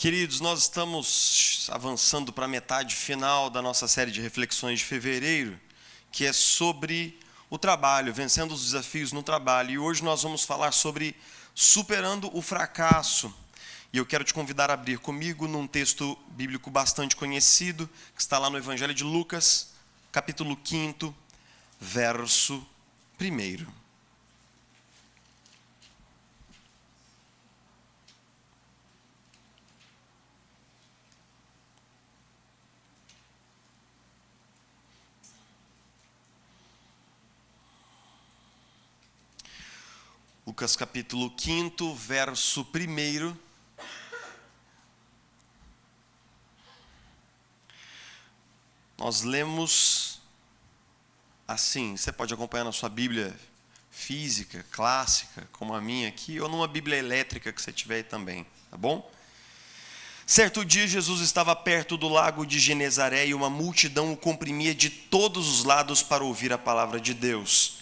Queridos, nós estamos avançando para a metade final da nossa série de reflexões de fevereiro, que é sobre o trabalho, vencendo os desafios no trabalho. E hoje nós vamos falar sobre superando o fracasso. E eu quero te convidar a abrir comigo num texto bíblico bastante conhecido, que está lá no Evangelho de Lucas, capítulo 5, verso 1. Lucas capítulo 5, verso 1. Nós lemos assim, você pode acompanhar na sua Bíblia física, clássica, como a minha aqui, ou numa Bíblia elétrica que você tiver aí também, tá bom? Certo dia, Jesus estava perto do lago de Genezaré e uma multidão o comprimia de todos os lados para ouvir a palavra de Deus.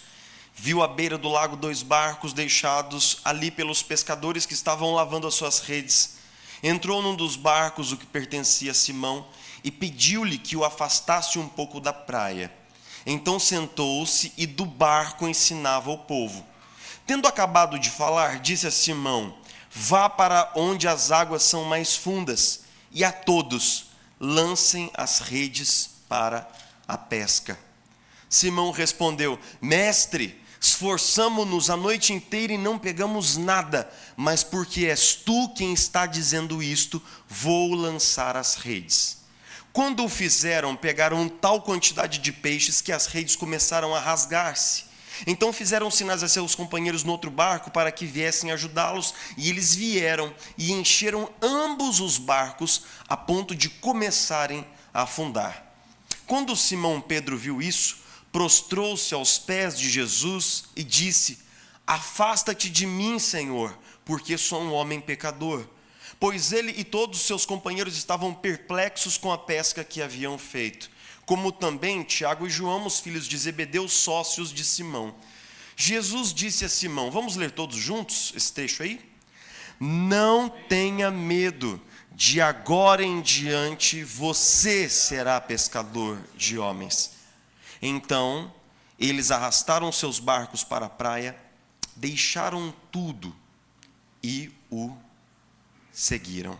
Viu à beira do lago 2 barcos deixados ali pelos pescadores que estavam lavando as suas redes. Entrou num dos barcos, o que pertencia a Simão, e pediu-lhe que o afastasse um pouco da praia. Então sentou-se e do barco ensinava o povo. Tendo acabado de falar, disse a Simão: vá para onde as águas são mais fundas, e a todos lancem as redes para a pesca. Simão respondeu: mestre, esforçamo-nos a noite inteira e não pegamos nada, mas porque és tu quem está dizendo isto, vou lançar as redes. Quando o fizeram, pegaram tal quantidade de peixes que as redes começaram a rasgar-se. Então fizeram sinais a seus companheiros no outro barco para que viessem ajudá-los, e eles vieram e encheram ambos os barcos a ponto de começarem a afundar. Quando Simão Pedro viu isso, prostrou-se aos pés de Jesus e disse: afasta-te de mim, Senhor, porque sou um homem pecador. Pois ele e todos os seus companheiros estavam perplexos com a pesca que haviam feito, como também Tiago e João, os filhos de Zebedeu, sócios de Simão. Jesus disse a Simão, vamos ler todos juntos esse trecho aí? Não tenha medo, de agora em diante você será pescador de homens. Então, eles arrastaram seus barcos para a praia, deixaram tudo e o seguiram.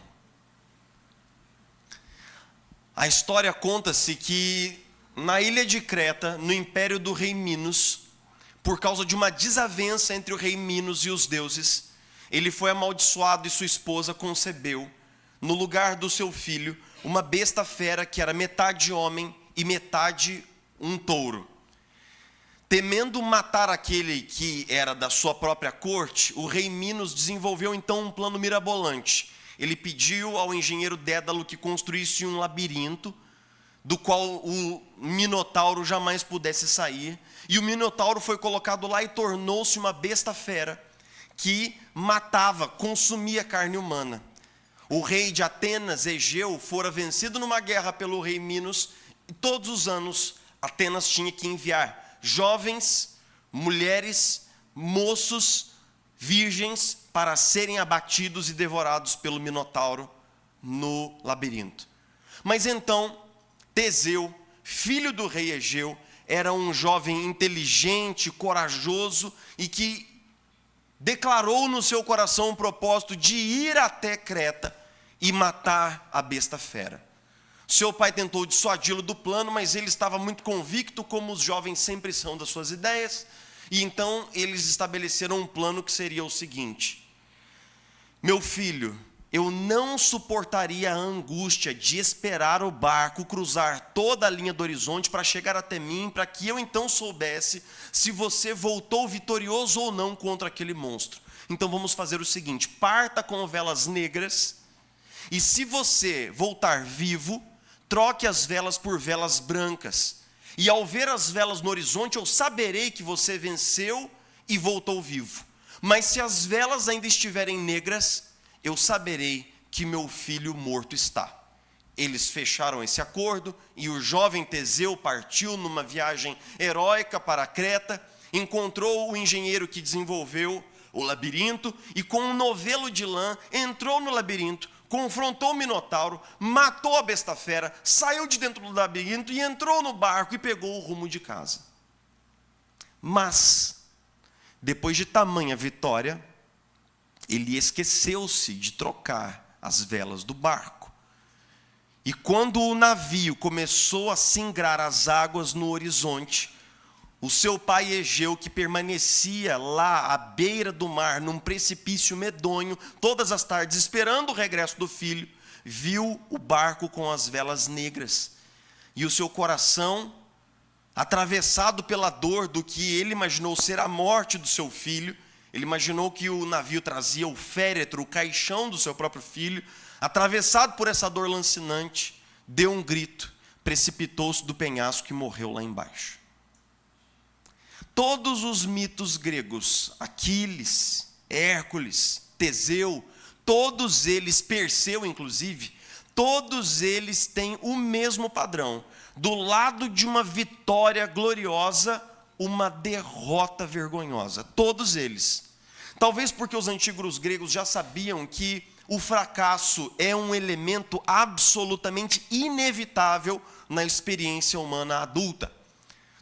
A história conta-se que na ilha de Creta, no império do rei Minos, por causa de uma desavença entre o rei Minos e os deuses, ele foi amaldiçoado e sua esposa concebeu, no lugar do seu filho, uma besta fera que era metade homem e metade um touro. Temendo matar aquele que era da sua própria corte, o rei Minos desenvolveu então um plano mirabolante. Ele pediu ao engenheiro Dédalo que construísse um labirinto, do qual o Minotauro jamais pudesse sair. E o Minotauro foi colocado lá e tornou-se uma besta fera, que matava, consumia carne humana. O rei de Atenas, Egeu, fora vencido numa guerra pelo rei Minos, e todos os anos Atenas tinha que enviar jovens, mulheres, moços, virgens, para serem abatidos e devorados pelo Minotauro no labirinto. Mas então, Teseu, filho do rei Egeu, era um jovem inteligente, corajoso e que declarou no seu coração o propósito de ir até Creta e matar a besta fera. Seu pai tentou dissuadi-lo do plano, mas ele estava muito convicto, como os jovens sempre são das suas ideias, e então eles estabeleceram um plano que seria o seguinte: meu filho, eu não suportaria a angústia de esperar o barco cruzar toda a linha do horizonte para chegar até mim, para que eu então soubesse se você voltou vitorioso ou não contra aquele monstro. Então vamos fazer o seguinte: parta com velas negras, e se você voltar vivo, troque as velas por velas brancas. E ao ver as velas no horizonte, eu saberei que você venceu e voltou vivo. Mas se as velas ainda estiverem negras, eu saberei que meu filho morto está. Eles fecharam esse acordo e o jovem Teseu partiu numa viagem heróica para Creta, encontrou o engenheiro que desenvolveu o labirinto e com um novelo de lã entrou no labirinto, confrontou o Minotauro, matou a besta fera, saiu de dentro do labirinto e entrou no barco e pegou o rumo de casa. Mas, depois de tamanha vitória, ele esqueceu-se de trocar as velas do barco. E quando o navio começou a singrar as águas no horizonte, o seu pai Egeu, que permanecia lá à beira do mar, num precipício medonho, todas as tardes, esperando o regresso do filho, viu o barco com as velas negras. E o seu coração, atravessado pela dor do que ele imaginou ser a morte do seu filho, ele imaginou que o navio trazia o féretro, o caixão do seu próprio filho, atravessado por essa dor lancinante, deu um grito, precipitou-se do penhasco e morreu lá embaixo. Todos os mitos gregos, Aquiles, Hércules, Teseu, todos eles, Perseu inclusive, todos eles têm o mesmo padrão. Do lado de uma vitória gloriosa, uma derrota vergonhosa. Todos eles. Talvez porque os antigos gregos já sabiam que o fracasso é um elemento absolutamente inevitável na experiência humana adulta.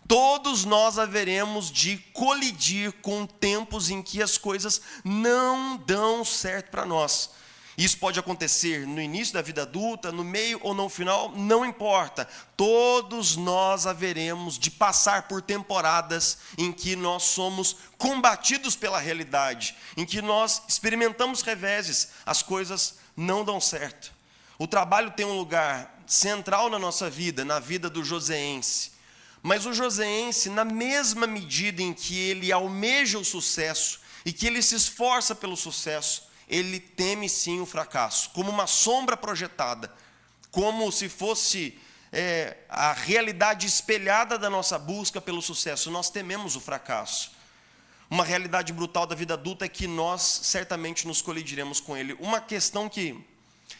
Todos nós haveremos de colidir com tempos em que as coisas não dão certo para nós. Isso pode acontecer no início da vida adulta, no meio ou no final, não importa. Todos nós haveremos de passar por temporadas em que nós somos combatidos pela realidade, em que nós experimentamos reveses, as coisas não dão certo. O trabalho tem um lugar central na nossa vida, na vida do joseense. Mas o joseense, na mesma medida em que ele almeja o sucesso e que ele se esforça pelo sucesso, ele teme sim o fracasso, como uma sombra projetada, como se fosse a realidade espelhada da nossa busca pelo sucesso. Nós tememos o fracasso. Uma realidade brutal da vida adulta é que nós certamente nos colidiremos com ele. Uma questão que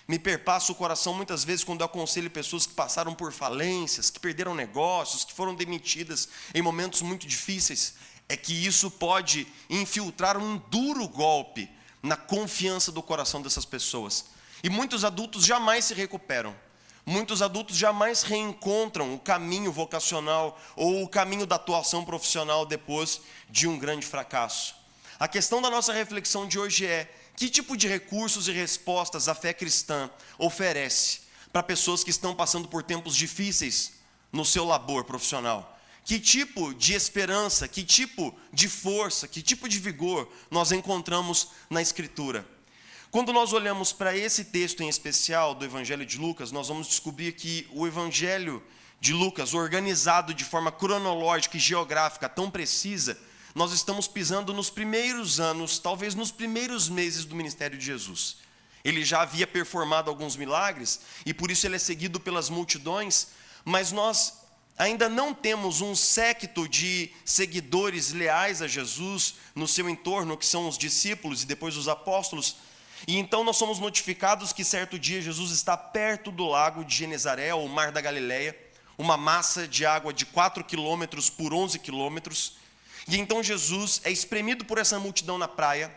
me perpassa o coração muitas vezes quando eu aconselho pessoas que passaram por falências, que perderam negócios, que foram demitidas em momentos muito difíceis, é que isso pode infiltrar um duro golpe na confiança do coração dessas pessoas. E muitos adultos jamais se recuperam. Muitos adultos jamais reencontram o caminho vocacional ou o caminho da atuação profissional depois de um grande fracasso. A questão da nossa reflexão de hoje é: que tipo de recursos e respostas a fé cristã oferece para pessoas que estão passando por tempos difíceis no seu labor profissional? Que tipo de esperança, que tipo de força, que tipo de vigor nós encontramos na Escritura? Quando nós olhamos para esse texto em especial do Evangelho de Lucas, nós vamos descobrir que o Evangelho de Lucas, organizado de forma cronológica e geográfica tão precisa, nós estamos pisando nos primeiros anos, talvez nos primeiros meses do ministério de Jesus. Ele já havia performado alguns milagres e por isso ele é seguido pelas multidões, mas nós ainda não temos um séquito de seguidores leais a Jesus no seu entorno, que são os discípulos e depois os apóstolos. E então nós somos notificados que certo dia Jesus está perto do lago de Genezaré, ou mar da Galileia, uma massa de água de 4 quilômetros por 11 quilômetros. E então Jesus é espremido por essa multidão na praia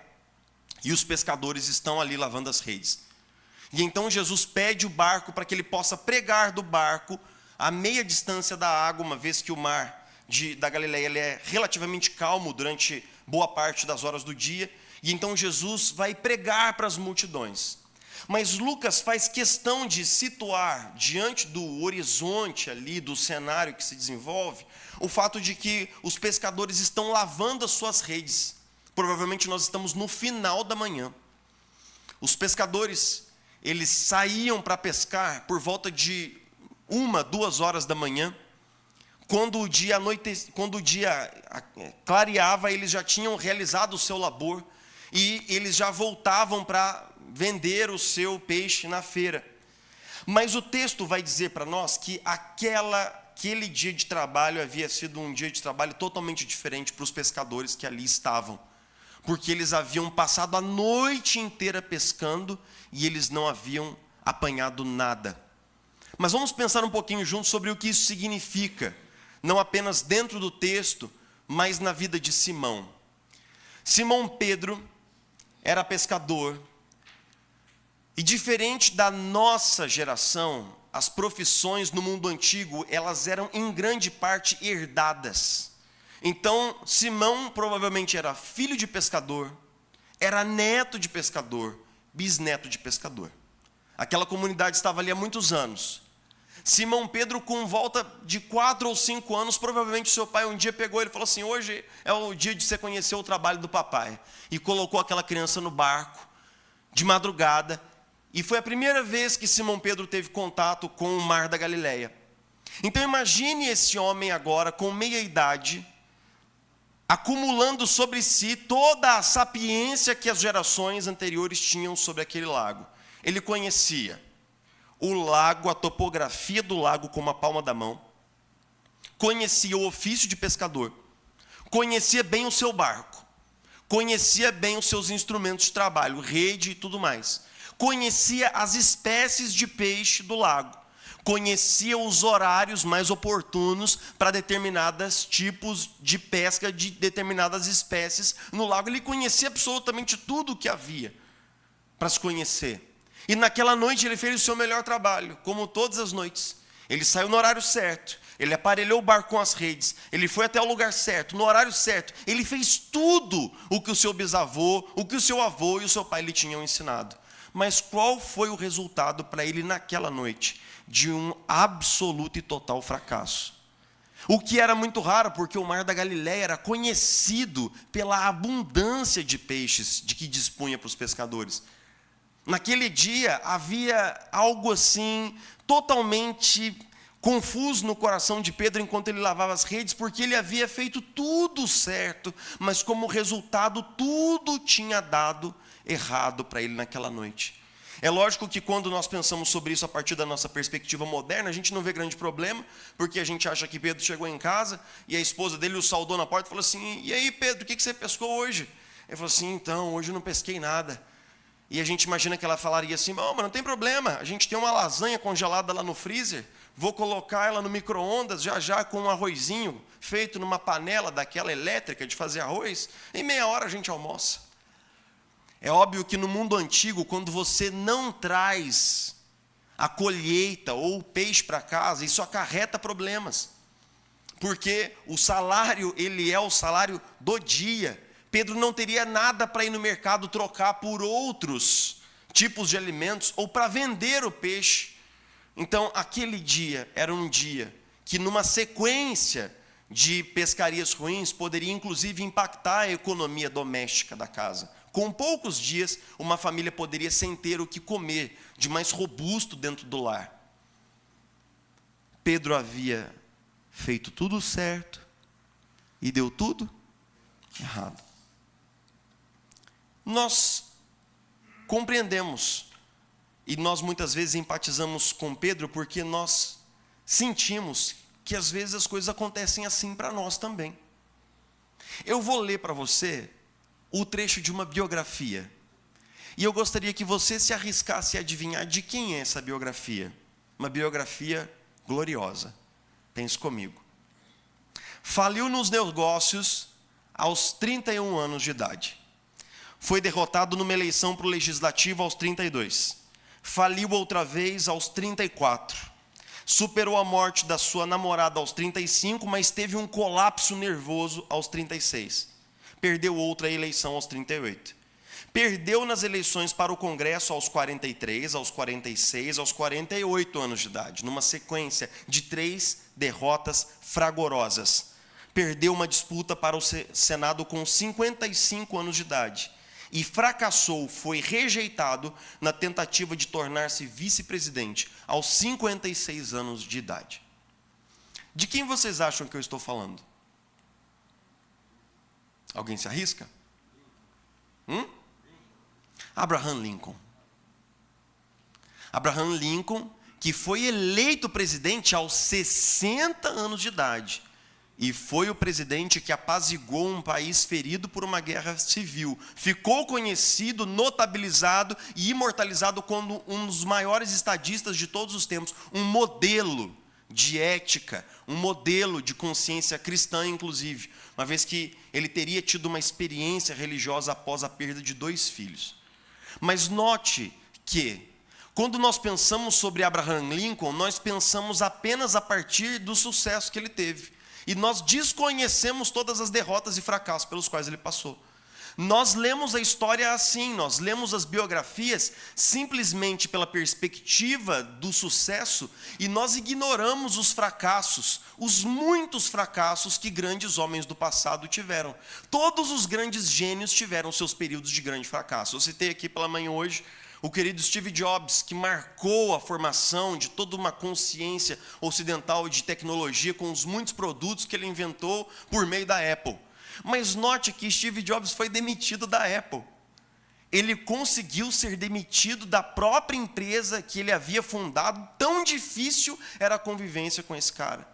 e os pescadores estão ali lavando as redes. E então Jesus pede o barco para que ele possa pregar do barco a meia distância da água, uma vez que o mar da Galileia ele é relativamente calmo durante boa parte das horas do dia. E então Jesus vai pregar para as multidões. Mas Lucas faz questão de situar diante do horizonte ali, do cenário que se desenvolve, o fato de que os pescadores estão lavando as suas redes. Provavelmente nós estamos no final da manhã. Os pescadores, eles saíam para pescar por volta de 1, 2 horas da manhã. Quando o dia clareava, eles já tinham realizado o seu labor e eles já voltavam para vender o seu peixe na feira. Mas o texto vai dizer para nós que aquele dia de trabalho havia sido um dia de trabalho totalmente diferente para os pescadores que ali estavam, porque eles haviam passado a noite inteira pescando e eles não haviam apanhado nada. Mas vamos pensar um pouquinho juntos sobre o que isso significa, não apenas dentro do texto, mas na vida de Simão. Simão Pedro era pescador, E diferente da nossa geração, as profissões no mundo antigo, elas eram em grande parte herdadas. Então, Simão provavelmente era filho de pescador, era neto de pescador, bisneto de pescador. Aquela comunidade estava ali há muitos anos. Simão Pedro, com volta de 4 ou 5 anos, provavelmente seu pai um dia pegou ele e falou assim: hoje é o dia de você conhecer o trabalho do papai. E colocou aquela criança no barco, de madrugada, e foi a primeira vez que Simão Pedro teve contato com o mar da Galileia. Então imagine esse homem agora, com meia idade, acumulando sobre si toda a sapiência que as gerações anteriores tinham sobre aquele lago. Ele conhecia o lago, a topografia do lago como a palma da mão, conhecia o ofício de pescador, conhecia bem o seu barco, conhecia bem os seus instrumentos de trabalho, rede e tudo mais, conhecia as espécies de peixe do lago, conhecia os horários mais oportunos para determinados tipos de pesca de determinadas espécies no lago. Ele conhecia absolutamente tudo o que havia para se conhecer. E naquela noite ele fez o seu melhor trabalho, como todas as noites. Ele saiu no horário certo, ele aparelhou o barco com as redes, ele foi até o lugar certo, no horário certo. Ele fez tudo o que o seu bisavô, o que o seu avô e o seu pai lhe tinham ensinado. Mas qual foi o resultado para ele naquela noite? De um absoluto e total fracasso. O que era muito raro, porque o mar da Galileia era conhecido pela abundância de peixes de que dispunha para os pescadores. Naquele dia havia algo assim totalmente confuso no coração de Pedro enquanto ele lavava as redes, porque ele havia feito tudo certo, mas como resultado tudo tinha dado errado para ele naquela noite. É lógico que quando nós pensamos sobre isso a partir da nossa perspectiva moderna, a gente não vê grande problema, porque a gente acha que Pedro chegou em casa e a esposa dele o saudou na porta e falou assim: e aí Pedro, o que você pescou hoje? Ele falou assim: então, hoje eu não pesquei nada. E a gente imagina que ela falaria assim: mas não tem problema, a gente tem uma lasanha congelada lá no freezer, vou colocar ela no micro-ondas já com um arrozinho feito numa panela daquela elétrica de fazer arroz, em meia hora a gente almoça. É óbvio que no mundo antigo, quando você não traz a colheita ou o peixe para casa, isso acarreta problemas. Porque o salário, ele é o salário do dia. Pedro não teria nada para ir no mercado trocar por outros tipos de alimentos ou para vender o peixe. Então, aquele dia era um dia que, numa sequência de pescarias ruins, poderia inclusive impactar a economia doméstica da casa. Com poucos dias, uma família poderia sem ter o que comer de mais robusto dentro do lar. Pedro havia feito tudo certo e deu tudo errado. Nós compreendemos e nós muitas vezes empatizamos com Pedro porque nós sentimos que às vezes as coisas acontecem assim para nós também. Eu vou ler para você o trecho de uma biografia e eu gostaria que você se arriscasse a adivinhar de quem é essa biografia. Uma biografia gloriosa. Pense comigo. Faliu nos negócios aos 31 anos de idade. Foi derrotado numa eleição para o legislativo aos 32. Faliu outra vez aos 34. Superou a morte da sua namorada aos 35, mas teve um colapso nervoso aos 36. Perdeu outra eleição aos 38. Perdeu nas eleições para o Congresso aos 43, aos 46, aos 48 anos de idade, numa sequência de 3 derrotas fragorosas. Perdeu uma disputa para o Senado com 55 anos de idade. E fracassou, foi rejeitado na tentativa de tornar-se vice-presidente aos 56 anos de idade. De quem vocês acham que eu estou falando? Alguém se arrisca? Abraham Lincoln. Abraham Lincoln, que foi eleito presidente aos 60 anos de idade. E foi o presidente que apaziguou um país ferido por uma guerra civil. Ficou conhecido, notabilizado e imortalizado como um dos maiores estadistas de todos os tempos. Um modelo de ética, um modelo de consciência cristã, inclusive. Uma vez que ele teria tido uma experiência religiosa após a perda de 2 filhos. Mas note que, quando nós pensamos sobre Abraham Lincoln, nós pensamos apenas a partir do sucesso que ele teve. E nós desconhecemos todas as derrotas e fracassos pelos quais ele passou. Nós lemos a história assim, nós lemos as biografias simplesmente pela perspectiva do sucesso e nós ignoramos os fracassos, os muitos fracassos que grandes homens do passado tiveram. Todos os grandes gênios tiveram seus períodos de grande fracasso. Eu citei aqui pela manhã hoje o querido Steve Jobs, que marcou a formação de toda uma consciência ocidental de tecnologia com os muitos produtos que ele inventou por meio da Apple. Mas note que Steve Jobs foi demitido da Apple. Ele conseguiu ser demitido da própria empresa que ele havia fundado. Tão difícil era a convivência com esse cara.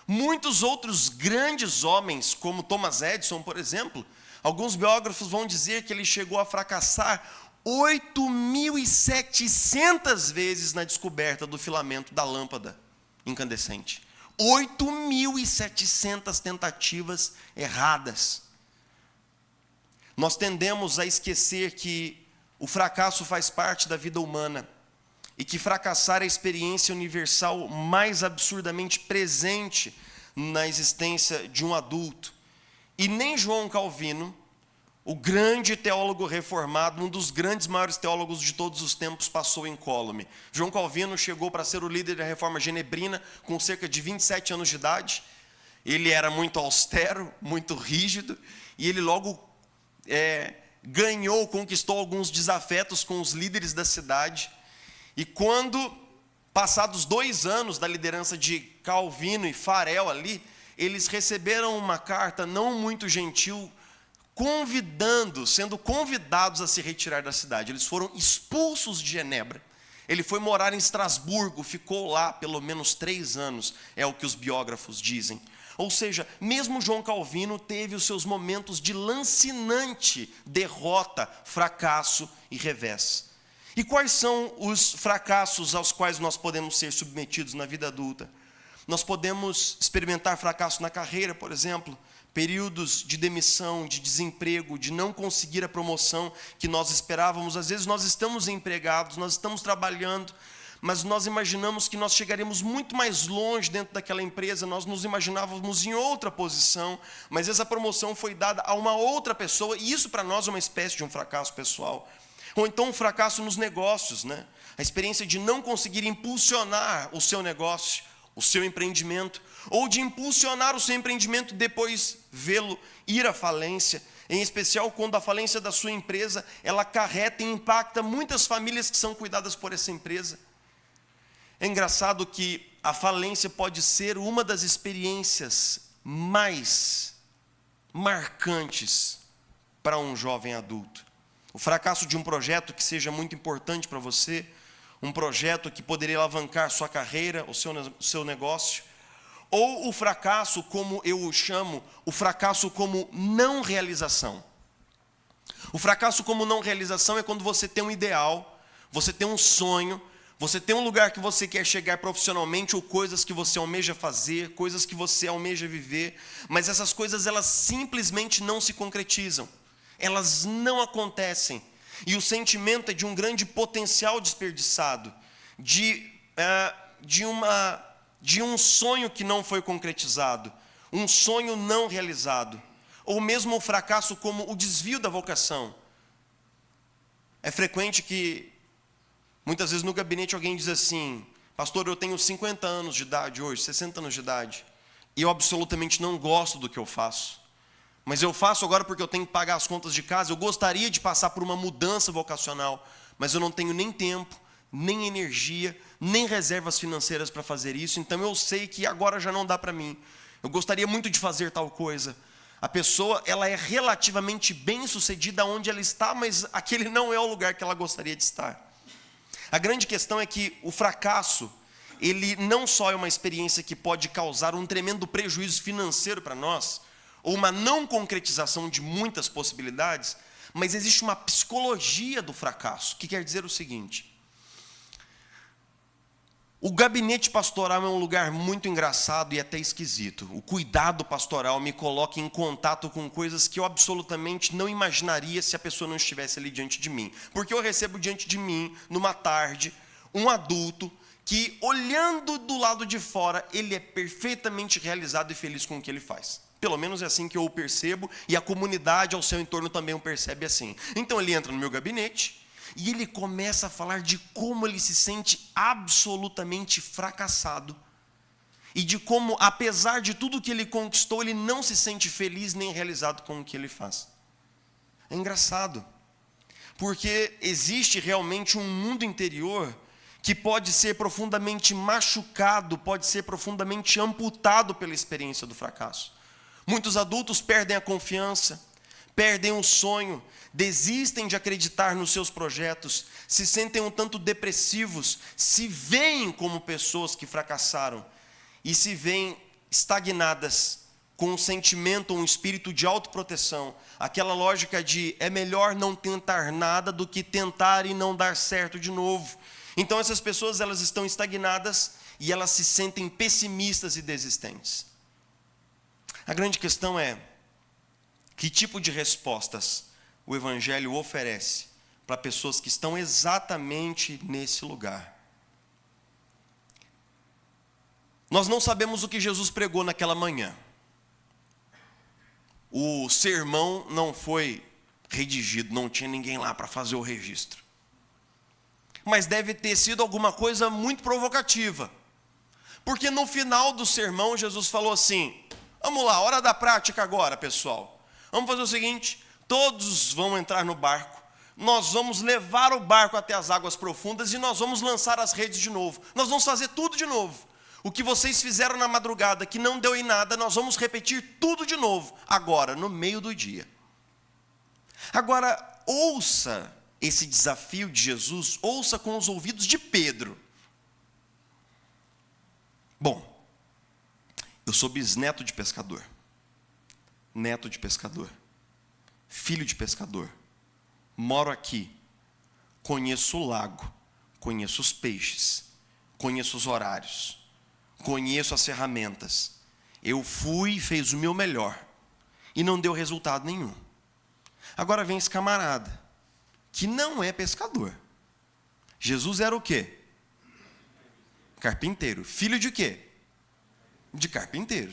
Muitos outros grandes homens, como Thomas Edison, por exemplo, alguns biógrafos vão dizer que ele chegou a fracassar 8.700 vezes na descoberta do filamento da lâmpada incandescente. 8.700 tentativas erradas. Nós tendemos a esquecer que o fracasso faz parte da vida humana e que fracassar é a experiência universal mais absurdamente presente na existência de um adulto. E nem João Calvino, o grande teólogo reformado, um dos grandes maiores teólogos de todos os tempos, passou incólume. João Calvino chegou para ser o líder da reforma genebrina com cerca de 27 anos de idade. Ele era muito austero, muito rígido, e ele logo conquistou alguns desafetos com os líderes da cidade. E quando, passados 2 anos da liderança de Calvino e Farel ali, eles receberam uma carta não muito gentil, sendo convidados a se retirar da cidade. Eles foram expulsos de Genebra. Ele foi morar em Estrasburgo, ficou lá pelo menos 3 anos, é o que os biógrafos dizem. Ou seja, mesmo João Calvino teve os seus momentos de lancinante derrota, fracasso e revés. E quais são os fracassos aos quais nós podemos ser submetidos na vida adulta? Nós podemos experimentar fracasso na carreira, por exemplo, períodos de demissão, de desemprego, de não conseguir a promoção que nós esperávamos. Às vezes nós estamos empregados, nós estamos trabalhando, mas nós imaginamos que nós chegaremos muito mais longe dentro daquela empresa, nós nos imaginávamos em outra posição, mas essa promoção foi dada a uma outra pessoa, e isso para nós é uma espécie de um fracasso pessoal. Ou então um fracasso nos negócios, né? A experiência de não conseguir impulsionar o seu negócio, o seu empreendimento, ou de impulsionar o seu empreendimento e depois vê-lo ir à falência, em especial quando a falência da sua empresa, ela acarreta e impacta muitas famílias que são cuidadas por essa empresa. É engraçado que a falência pode ser uma das experiências mais marcantes para um jovem adulto. O fracasso de um projeto que seja muito importante para você, um projeto que poderia alavancar sua carreira, o seu negócio, ou o fracasso, como eu o chamo, o fracasso como não realização. O fracasso como não realização é quando você tem um ideal, você tem um sonho, você tem um lugar que você quer chegar profissionalmente, ou coisas que você almeja fazer, coisas que você almeja viver, mas essas coisas elas simplesmente não se concretizam, elas não acontecem. E o sentimento é de um grande potencial desperdiçado, de um sonho que não foi concretizado, um sonho não realizado, ou mesmo o fracasso como o desvio da vocação. É frequente que, muitas vezes no gabinete alguém diz assim: pastor, eu tenho 50 anos de idade hoje, 60 anos de idade, e eu absolutamente não gosto do que eu faço. Mas eu faço agora porque eu tenho que pagar as contas de casa. Eu gostaria de passar por uma mudança vocacional, mas eu não tenho nem tempo, nem energia, nem reservas financeiras para fazer isso. Então eu sei que agora já não dá para mim. Eu gostaria muito de fazer tal coisa. A pessoa, ela é relativamente bem sucedida onde ela está, mas aquele não é o lugar que ela gostaria de estar. A grande questão é que o fracasso, ele não só é uma experiência que pode causar um tremendo prejuízo financeiro para nós, ou uma não concretização de muitas possibilidades, mas existe uma psicologia do fracasso, que quer dizer o seguinte: O gabinete pastoral é um lugar muito engraçado e até esquisito. O cuidado pastoral me coloca em contato com coisas que eu absolutamente não imaginaria se a pessoa não estivesse ali diante de mim. Porque eu recebo diante de mim, numa tarde, um adulto que, olhando do lado de fora, ele é perfeitamente realizado e feliz com o que ele faz. Pelo menos é assim que eu o percebo, e a comunidade ao seu entorno também o percebe assim. Então ele entra no meu gabinete, e ele começa a falar de como ele se sente absolutamente fracassado. E de como, apesar de tudo que ele conquistou, ele não se sente feliz nem realizado com o que ele faz. É engraçado. Porque existe realmente um mundo interior que pode ser profundamente machucado, pode ser profundamente amputado pela experiência do fracasso. Muitos adultos perdem a confiança, perdem o sonho, desistem de acreditar nos seus projetos, se sentem um tanto depressivos, se veem como pessoas que fracassaram e se veem estagnadas com um sentimento, um espírito de autoproteção, aquela lógica de é melhor não tentar nada do que tentar e não dar certo de novo. Então essas pessoas, elas estão estagnadas e elas se sentem pessimistas e desistentes. A grande questão é, que tipo de respostas o Evangelho oferece para pessoas que estão exatamente nesse lugar? Nós não sabemos o que Jesus pregou naquela manhã. O sermão não foi redigido, não tinha ninguém lá para fazer o registro. Mas deve ter sido alguma coisa muito provocativa. Porque no final do sermão, Jesus falou assim: vamos lá, hora da prática agora, pessoal. Vamos fazer o seguinte, todos vão entrar no barco, nós vamos levar o barco até as águas profundas e nós vamos lançar as redes de novo. Nós vamos fazer tudo de novo. O que vocês fizeram na madrugada, que não deu em nada, nós vamos repetir tudo de novo, agora, no meio do dia. Agora, ouça esse desafio de Jesus, ouça com os ouvidos de Pedro. Bom, eu sou bisneto de pescador, neto de pescador, filho de pescador, moro aqui, conheço o lago, conheço os peixes, conheço os horários, conheço as ferramentas. Eu fui e fiz o meu melhor e não deu resultado nenhum. Agora vem esse camarada, que não é pescador. Jesus era o quê? Carpinteiro. Filho de quê? De carpinteiro.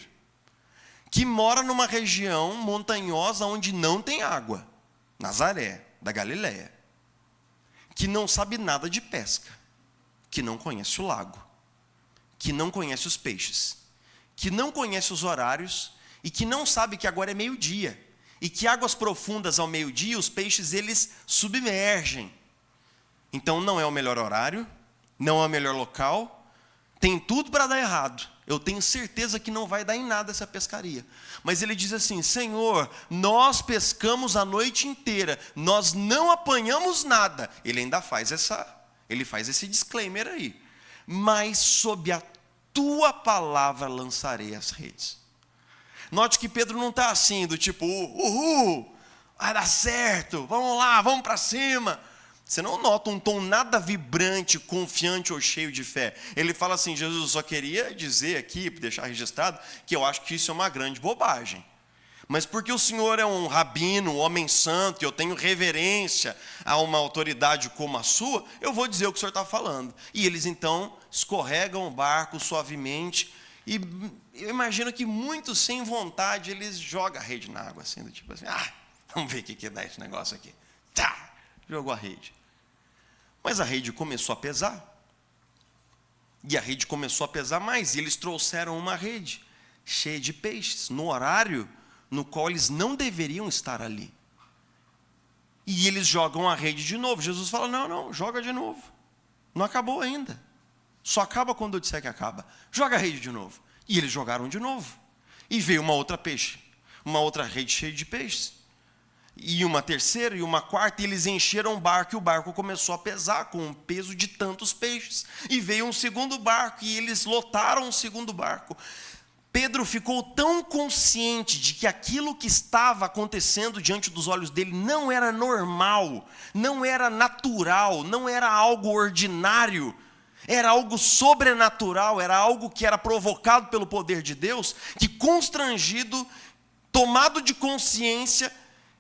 Que mora numa região montanhosa onde não tem água. Nazaré, da Galileia. Que não sabe nada de pesca. Que não conhece o lago. Que não conhece os peixes. Que não conhece os horários. E que não sabe que agora é meio-dia. E que águas profundas ao meio-dia, os peixes, eles submergem. Então não é o melhor horário, não é o melhor local, tem tudo para dar errado. Eu tenho certeza que não vai dar em nada essa pescaria. Mas ele diz assim: Senhor, nós pescamos a noite inteira, nós não apanhamos nada. Ele ainda faz esse disclaimer aí. Mas sob a tua palavra lançarei as redes. Note que Pedro não está assim, do tipo, uhul, vai dar certo, vamos lá, vamos para cima. Você não nota um tom nada vibrante, confiante ou cheio de fé. Ele fala assim: Jesus, eu só queria dizer aqui, deixar registrado, que eu acho que isso é uma grande bobagem. Mas porque o Senhor é um rabino, um homem santo, e eu tenho reverência a uma autoridade como a sua, eu vou dizer o que o Senhor está falando. E eles então escorregam o barco suavemente. E eu imagino que muitos, sem vontade, eles jogam a rede na água, assim, do tipo assim, vamos ver o que dá esse negócio aqui. Tá, jogou a rede. Mas a rede começou a pesar. E a rede começou a pesar mais. E eles trouxeram uma rede cheia de peixes, no horário no qual eles não deveriam estar ali. E eles jogam a rede de novo. Jesus fala: não, joga de novo. Não acabou ainda. Só acaba quando eu disser que acaba. Joga a rede de novo. E eles jogaram de novo. E veio uma outra rede cheia de peixes. E uma terceira e uma quarta, e eles encheram o barco, e o barco começou a pesar com o peso de tantos peixes. E veio um segundo barco, e eles lotaram o segundo barco. Pedro ficou tão consciente de que aquilo que estava acontecendo diante dos olhos dele não era normal, não era natural, não era algo ordinário. Era algo sobrenatural, era algo que era provocado pelo poder de Deus, que constrangido, tomado de consciência,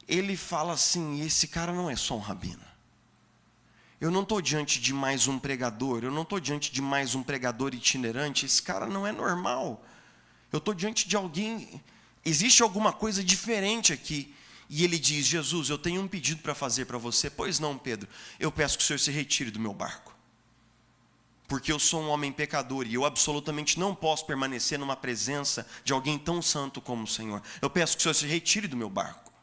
ele fala assim: esse cara não é só um rabino. Eu não estou diante de mais um pregador, eu não estou diante de mais um pregador itinerante, esse cara não é normal. Eu estou diante de alguém, existe alguma coisa diferente aqui. E ele diz: Jesus, eu tenho um pedido para fazer para você. Pois não, Pedro, eu peço que o Senhor se retire do meu barco. Porque eu sou um homem pecador e eu absolutamente não posso permanecer numa presença de alguém tão santo como o Senhor. Eu peço que o Senhor se retire do meu barco.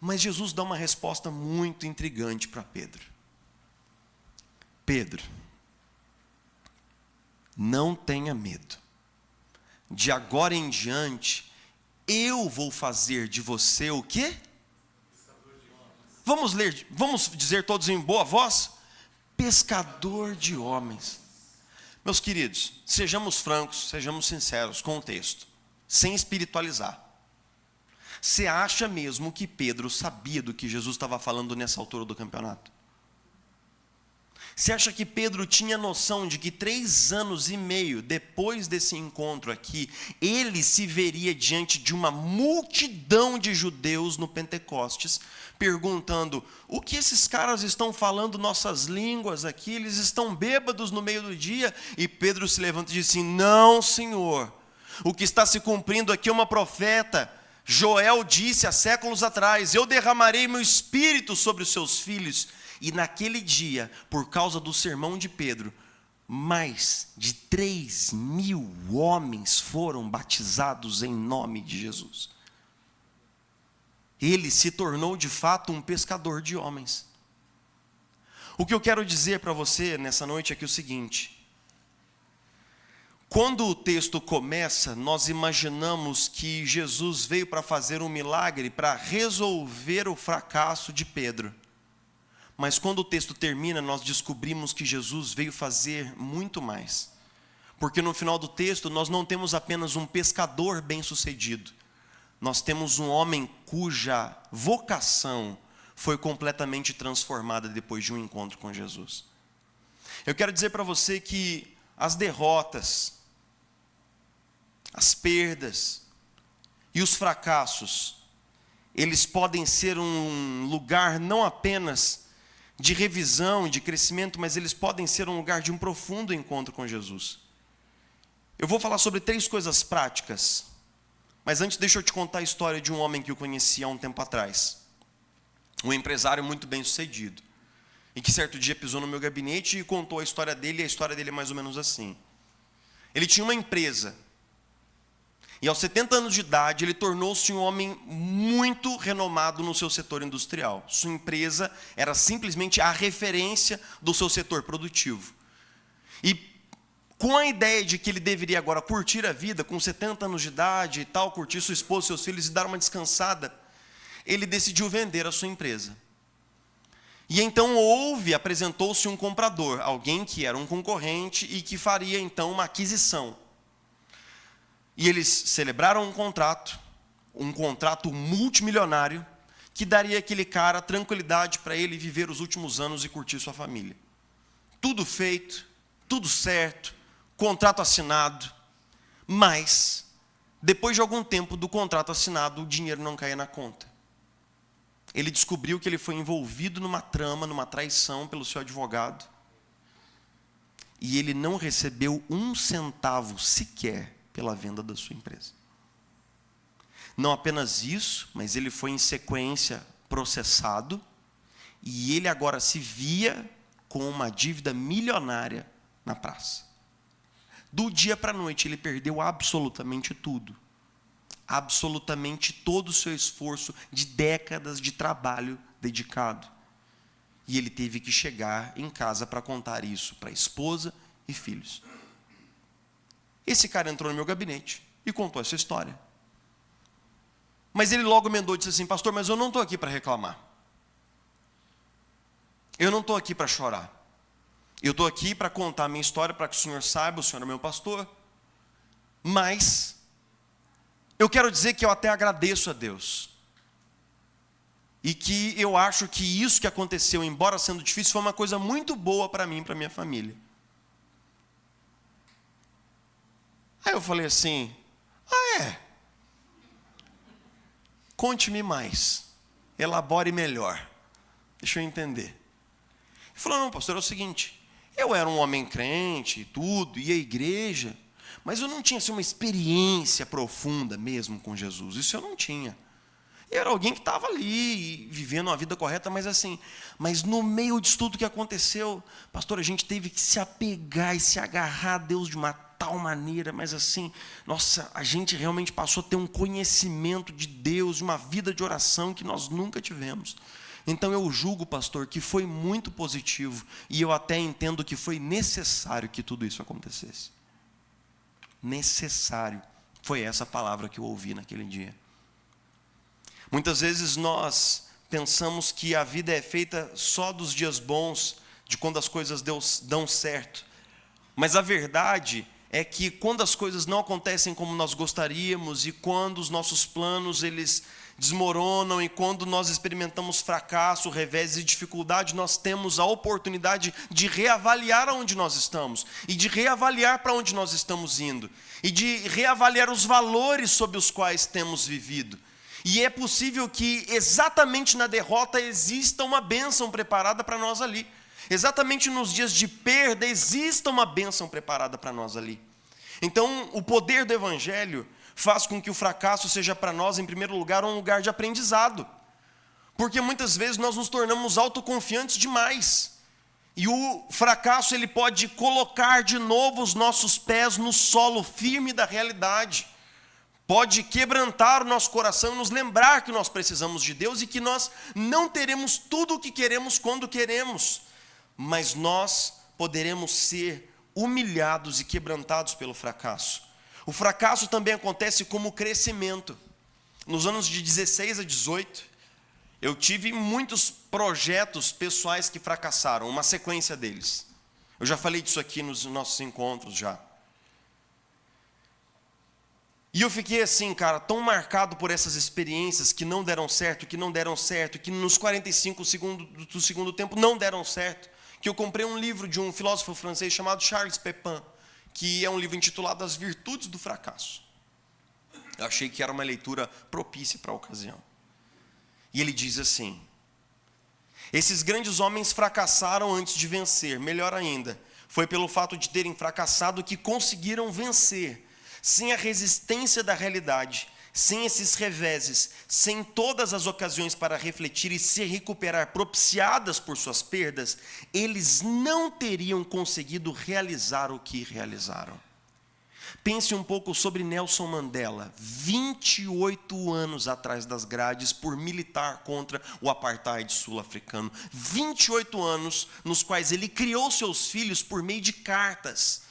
Mas Jesus dá uma resposta muito intrigante para Pedro. Pedro, não tenha medo. De agora em diante, eu vou fazer de você o quê? Vamos dizer todos em boa voz? Pescador de homens. Meus queridos, sejamos francos, sejamos sinceros com o texto, sem espiritualizar. Você acha mesmo que Pedro sabia do que Jesus estava falando nessa altura do campeonato? Você acha que Pedro tinha noção de que 3 anos e meio depois desse encontro aqui, ele se veria diante de uma multidão de judeus no Pentecostes, perguntando: o que esses caras estão falando nossas línguas aqui? Eles estão bêbados no meio do dia? E Pedro se levanta e diz assim: não, Senhor, o que está se cumprindo aqui é uma profeta. Joel disse há séculos atrás: eu derramarei meu espírito sobre os seus filhos. E naquele dia, por causa do sermão de Pedro, mais de 3.000 homens foram batizados em nome de Jesus. Ele se tornou de fato um pescador de homens. O que eu quero dizer para você nessa noite é que é o seguinte: quando o texto começa, nós imaginamos que Jesus veio para fazer um milagre, para resolver o fracasso de Pedro. Mas quando o texto termina, nós descobrimos que Jesus veio fazer muito mais. Porque no final do texto, nós não temos apenas um pescador bem-sucedido. Nós temos um homem cuja vocação foi completamente transformada depois de um encontro com Jesus. Eu quero dizer para você que as derrotas, as perdas e os fracassos, eles podem ser um lugar não apenas de revisão, de crescimento, mas eles podem ser um lugar de um profundo encontro com Jesus. Eu vou falar sobre 3 coisas práticas, mas antes deixa eu te contar a história de um homem que eu conheci há um tempo atrás. Um empresário muito bem sucedido, e que certo dia pisou no meu gabinete e contou a história dele, e a história dele é mais ou menos assim. Ele tinha uma empresa, e aos 70 anos de idade, ele tornou-se um homem muito renomado no seu setor industrial. Sua empresa era simplesmente a referência do seu setor produtivo. E com a ideia de que ele deveria agora curtir a vida, com 70 anos de idade e tal, curtir sua esposa, seus filhos e dar uma descansada, ele decidiu vender a sua empresa. E então apresentou-se um comprador, alguém que era um concorrente e que faria então uma aquisição. E eles celebraram um contrato multimilionário, que daria àquele cara tranquilidade para ele viver os últimos anos e curtir sua família. Tudo feito, tudo certo, contrato assinado, mas, depois de algum tempo do contrato assinado, o dinheiro não caía na conta. Ele descobriu que ele foi envolvido numa trama, numa traição pelo seu advogado, e ele não recebeu 1 centavo sequer pela venda da sua empresa. Não apenas isso, mas ele foi em sequência processado, e ele agora se via com uma dívida milionária na praça. Do dia para a noite ele perdeu absolutamente tudo. Absolutamente todo o seu esforço de décadas de trabalho dedicado. E ele teve que chegar em casa para contar isso para a esposa e filhos. Esse cara entrou no meu gabinete e contou essa história. Mas ele logo emendou e disse assim: pastor, mas eu não estou aqui para reclamar. Eu não estou aqui para chorar. Eu estou aqui para contar a minha história, para que o senhor saiba, o senhor é meu pastor. Mas eu quero dizer que eu até agradeço a Deus. e que eu acho que isso que aconteceu, embora sendo difícil, foi uma coisa muito boa para mim e para minha família. Aí eu falei assim, conte-me mais, elabore melhor, deixa eu entender. Ele falou, não, pastor, é o seguinte, eu era um homem crente e tudo, ia à igreja, mas eu não tinha assim, uma experiência profunda mesmo com Jesus, isso eu não tinha. Eu era alguém que estava ali, vivendo uma vida correta, mas no meio disso tudo que aconteceu, pastor, a gente teve que se apegar e se agarrar a Deus de uma tal maneira, mas nossa, a gente realmente passou a ter um conhecimento de Deus, de uma vida de oração que nós nunca tivemos. Então eu julgo, pastor, que foi muito positivo, e eu até entendo que foi necessário que tudo isso acontecesse. Necessário, foi essa palavra que eu ouvi naquele dia. Muitas vezes nós pensamos que a vida é feita só dos dias bons, de quando as coisas dão certo. Mas a verdade é que quando as coisas não acontecem como nós gostaríamos, e quando os nossos planos eles desmoronam, e quando nós experimentamos fracasso, revés e dificuldade, nós temos a oportunidade de reavaliar aonde nós estamos, e de reavaliar para onde nós estamos indo, e de reavaliar os valores sob os quais temos vivido. E é possível que exatamente na derrota exista uma bênção preparada para nós ali. Exatamente nos dias de perda exista uma bênção preparada para nós ali. Então, o poder do Evangelho faz com que o fracasso seja para nós, em primeiro lugar, um lugar de aprendizado. Porque muitas vezes nós nos tornamos autoconfiantes demais. E o fracasso ele pode colocar de novo os nossos pés no solo firme da realidade. Pode quebrantar o nosso coração e nos lembrar que nós precisamos de Deus e que nós não teremos tudo o que queremos quando queremos, mas nós poderemos ser humilhados e quebrantados pelo fracasso. O fracasso também acontece como crescimento. Nos anos de 16 a 18, eu tive muitos projetos pessoais que fracassaram, uma sequência deles. Eu já falei disso aqui nos nossos encontros já. E eu fiquei tão marcado por essas experiências que não deram certo, que nos 45 segundos do segundo tempo não deram certo, que eu comprei um livro de um filósofo francês chamado Charles Pepin, que é um livro intitulado As Virtudes do Fracasso. Eu achei que era uma leitura propícia para a ocasião. E ele diz assim: esses grandes homens fracassaram antes de vencer, melhor ainda, foi pelo fato de terem fracassado que conseguiram vencer. Sem a resistência da realidade, sem esses reveses, sem todas as ocasiões para refletir e se recuperar propiciadas por suas perdas, eles não teriam conseguido realizar o que realizaram. Pense um pouco sobre Nelson Mandela, 28 anos atrás das grades por militar contra o apartheid sul-africano. 28 anos nos quais ele criou seus filhos por meio de cartas.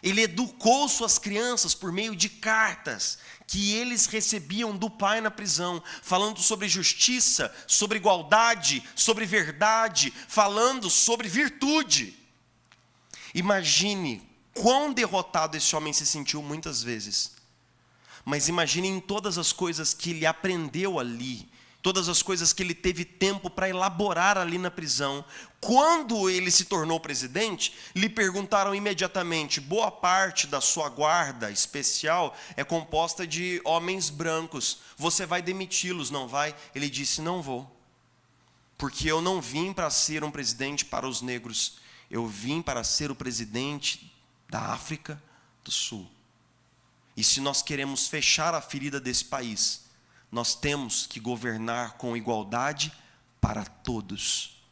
Ele educou suas crianças por meio de cartas que eles recebiam do pai na prisão, falando sobre justiça, sobre igualdade, sobre verdade, falando sobre virtude. Imagine quão derrotado esse homem se sentiu muitas vezes. Mas imagine em todas as coisas que ele aprendeu ali, todas as coisas que ele teve tempo para elaborar ali na prisão. Quando ele se tornou presidente, lhe perguntaram imediatamente: boa parte da sua guarda especial é composta de homens brancos, você vai demiti-los, não vai? Ele disse: não vou, porque eu não vim para ser um presidente para os negros, eu vim para ser o presidente da África do Sul. E se nós queremos fechar a ferida desse país, nós temos que governar com igualdade para todos.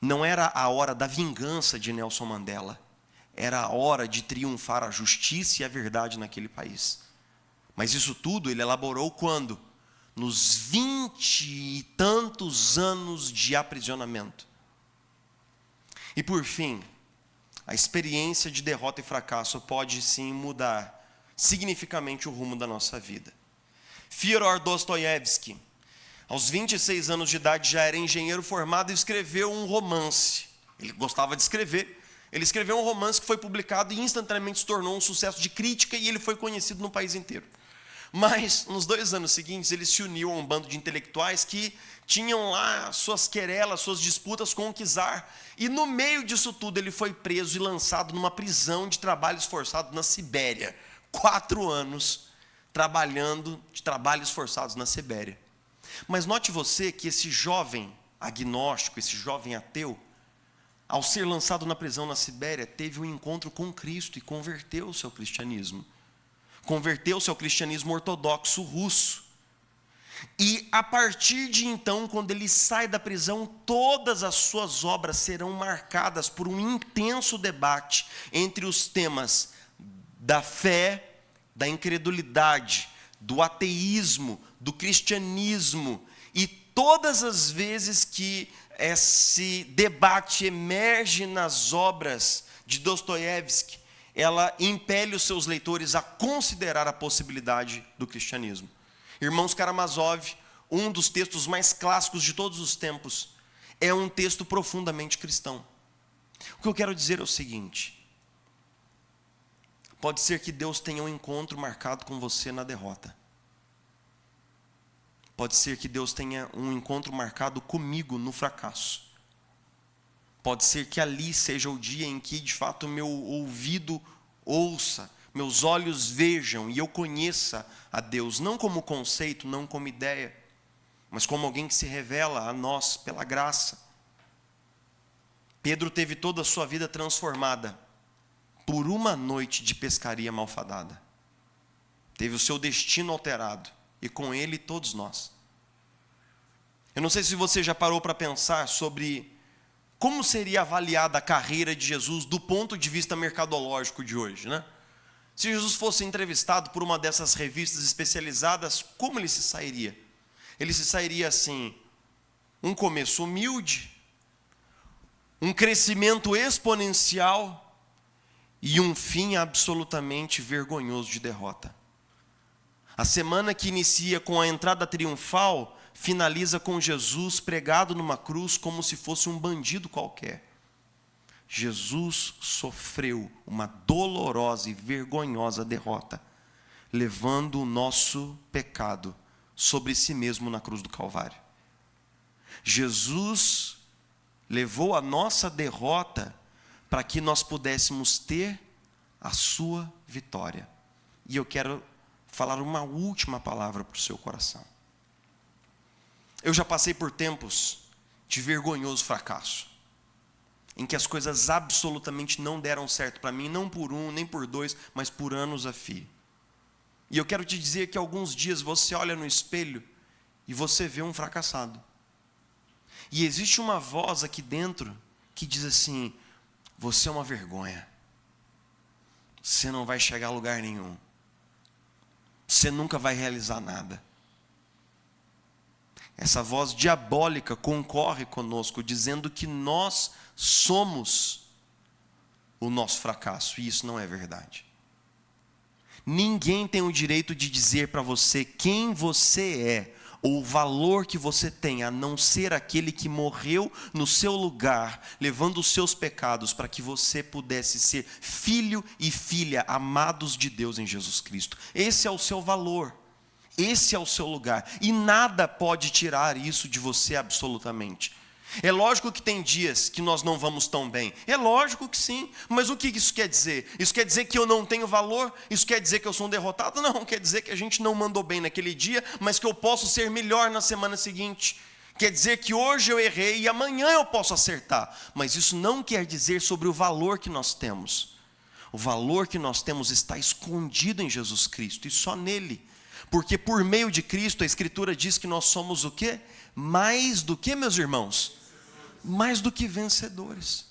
Não era a hora da vingança de Nelson Mandela, era a hora de triunfar a justiça e a verdade naquele país. Mas isso tudo ele elaborou quando? Nos 20 e tantos anos de aprisionamento. E por fim, a experiência de derrota e fracasso pode sim mudar significativamente o rumo da nossa vida. Fyodor Dostoiévski, aos 26 anos de idade, já era engenheiro formado e escreveu um romance. Ele gostava de escrever. Ele escreveu um romance que foi publicado e instantaneamente se tornou um sucesso de crítica e ele foi conhecido no país inteiro. Mas, nos 2 anos seguintes, ele se uniu a um bando de intelectuais que tinham lá suas querelas, suas disputas com o czar. E no meio disso tudo, ele foi preso e lançado numa prisão de trabalhos forçados na Sibéria. 4 anos trabalhando de trabalhos forçados na Sibéria. Mas note você que esse jovem agnóstico, esse jovem ateu, ao ser lançado na prisão na Sibéria, teve um encontro com Cristo e converteu-se ao cristianismo. Converteu-se ao cristianismo ortodoxo russo. E a partir de então, quando ele sai da prisão, todas as suas obras serão marcadas por um intenso debate entre os temas da fé, da incredulidade, do ateísmo, do cristianismo. E todas as vezes que esse debate emerge nas obras de Dostoiévski, ela impele os seus leitores a considerar a possibilidade do cristianismo. Irmãos Karamazov, um dos textos mais clássicos de todos os tempos, é um texto profundamente cristão. O que eu quero dizer é o seguinte: pode ser que Deus tenha um encontro marcado com você na derrota. Pode ser que Deus tenha um encontro marcado comigo no fracasso. Pode ser que ali seja o dia em que, de fato, meu ouvido ouça, meus olhos vejam e eu conheça a Deus, não como conceito, não como ideia, mas como alguém que se revela a nós pela graça. Pedro teve toda a sua vida transformada por uma noite de pescaria malfadada. Teve o seu destino alterado, e com ele todos nós. Eu não sei se você já parou para pensar sobre como seria avaliada a carreira de Jesus do ponto de vista mercadológico de hoje, né? Se Jesus fosse entrevistado por uma dessas revistas especializadas, como ele se sairia? Ele se sairia assim: um começo humilde, um crescimento exponencial e um fim absolutamente vergonhoso de derrota. A semana que inicia com a entrada triunfal finaliza com Jesus pregado numa cruz como se fosse um bandido qualquer. Jesus sofreu uma dolorosa e vergonhosa derrota, levando o nosso pecado sobre si mesmo na cruz do Calvário. Jesus levou a nossa derrota para que nós pudéssemos ter a sua vitória. E eu quero falar uma última palavra para o seu coração. Eu já passei por tempos de vergonhoso fracasso, em que as coisas absolutamente não deram certo para mim, não por 1, nem por 2, mas por anos a fio. E eu quero te dizer que alguns dias você olha no espelho e você vê um fracassado. E existe uma voz aqui dentro que diz assim: você é uma vergonha. Você não vai chegar a lugar nenhum. Você nunca vai realizar nada. Essa voz diabólica concorre conosco, dizendo que nós somos o nosso fracasso. E isso não é verdade. Ninguém tem o direito de dizer para você quem você é, ou o valor que você tem, a não ser aquele que morreu no seu lugar, levando os seus pecados, para que você pudesse ser filho e filha amados de Deus em Jesus Cristo. Esse é o seu valor. Esse é o seu lugar. E nada pode tirar isso de você absolutamente. É lógico que tem dias que nós não vamos tão bem. É lógico que sim. Mas o que isso quer dizer? Isso quer dizer que eu não tenho valor? Isso quer dizer que eu sou um derrotado? Não, quer dizer que a gente não mandou bem naquele dia, mas que eu posso ser melhor na semana seguinte. Quer dizer que hoje eu errei e amanhã eu posso acertar. Mas isso não quer dizer sobre o valor que nós temos. O valor que nós temos está escondido em Jesus Cristo e só nele. Porque por meio de Cristo, a Escritura diz que nós somos o quê? Mais do que, meus irmãos? Mais do que vencedores.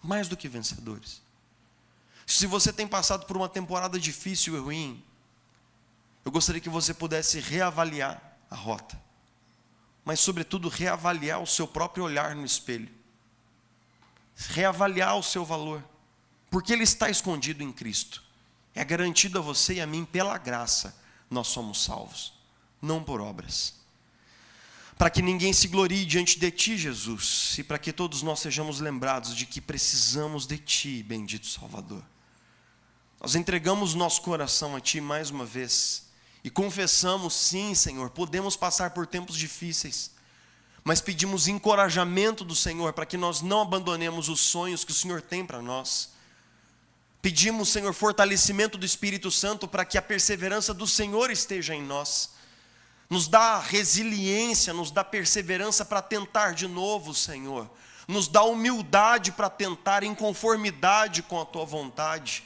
Mais do que vencedores. Se você tem passado por uma temporada difícil e ruim, eu gostaria que você pudesse reavaliar a rota. Mas, sobretudo, reavaliar o seu próprio olhar no espelho. Reavaliar o seu valor. Porque ele está escondido em Cristo. É garantido a você e a mim pela graça. Nós somos salvos, não por obras. Para que ninguém se glorie diante de ti, Jesus, e para que todos nós sejamos lembrados de que precisamos de ti, bendito Salvador. Nós entregamos nosso coração a ti mais uma vez, E confessamos, sim, Senhor, podemos passar por tempos difíceis, mas pedimos encorajamento do Senhor para que nós não abandonemos os sonhos que o Senhor tem para nós. Pedimos, Senhor, fortalecimento do Espírito Santo para que a perseverança do Senhor esteja em nós. Nos dá resiliência, nos dá perseverança para tentar de novo, Senhor. Nos dá humildade para tentar em conformidade com a Tua vontade.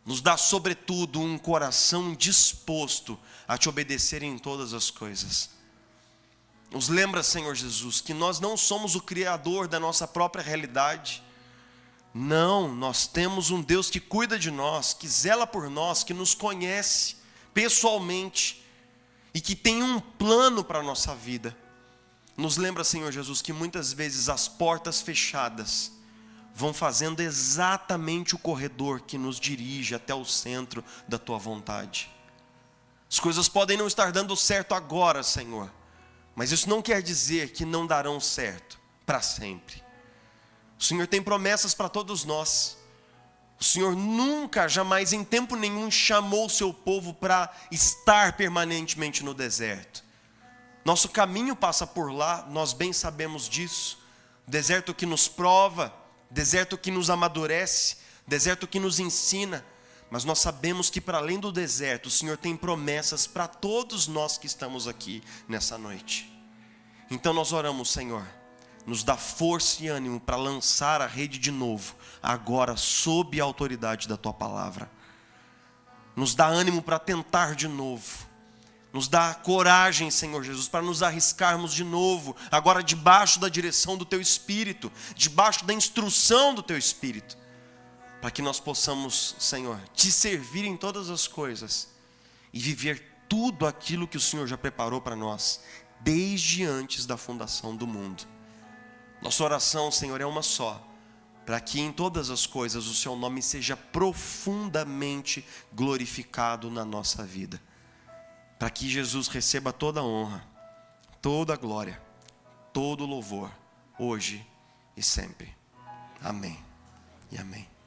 Nos dá, sobretudo, um coração disposto a Te obedecer em todas as coisas. Nos lembra, Senhor Jesus, que nós não somos o criador da nossa própria realidade. Não, nós temos um Deus que cuida de nós, que zela por nós, que nos conhece pessoalmente e que tem um plano para a nossa vida. Nos lembra, Senhor Jesus, que muitas vezes as portas fechadas vão fazendo exatamente o corredor que nos dirige até o centro da Tua vontade. As coisas podem não estar dando certo agora, Senhor, mas isso não quer dizer que não darão certo para sempre. O Senhor tem promessas para todos nós. O Senhor nunca, jamais, em tempo nenhum, chamou o seu povo para estar permanentemente no deserto. Nosso caminho passa por lá, nós bem sabemos disso. Deserto que nos prova, deserto que nos amadurece, deserto que nos ensina. Mas nós sabemos que para além do deserto, o Senhor tem promessas para todos nós que estamos aqui nessa noite. Então nós oramos, Senhor, nos dá força e ânimo para lançar a rede de novo, agora sob a autoridade da Tua palavra. Nos dá ânimo para tentar de novo. Nos dá coragem, Senhor Jesus, para nos arriscarmos de novo, agora debaixo da direção do Teu Espírito, debaixo da instrução do Teu Espírito, para que nós possamos, Senhor, Te servir em todas as coisas e viver tudo aquilo que o Senhor já preparou para nós, desde antes da fundação do mundo. Nossa oração, Senhor, é uma só, para que em todas as coisas o Seu nome seja profundamente glorificado na nossa vida. Para que Jesus receba toda a honra, toda a glória, todo o louvor, hoje e sempre. Amém e amém.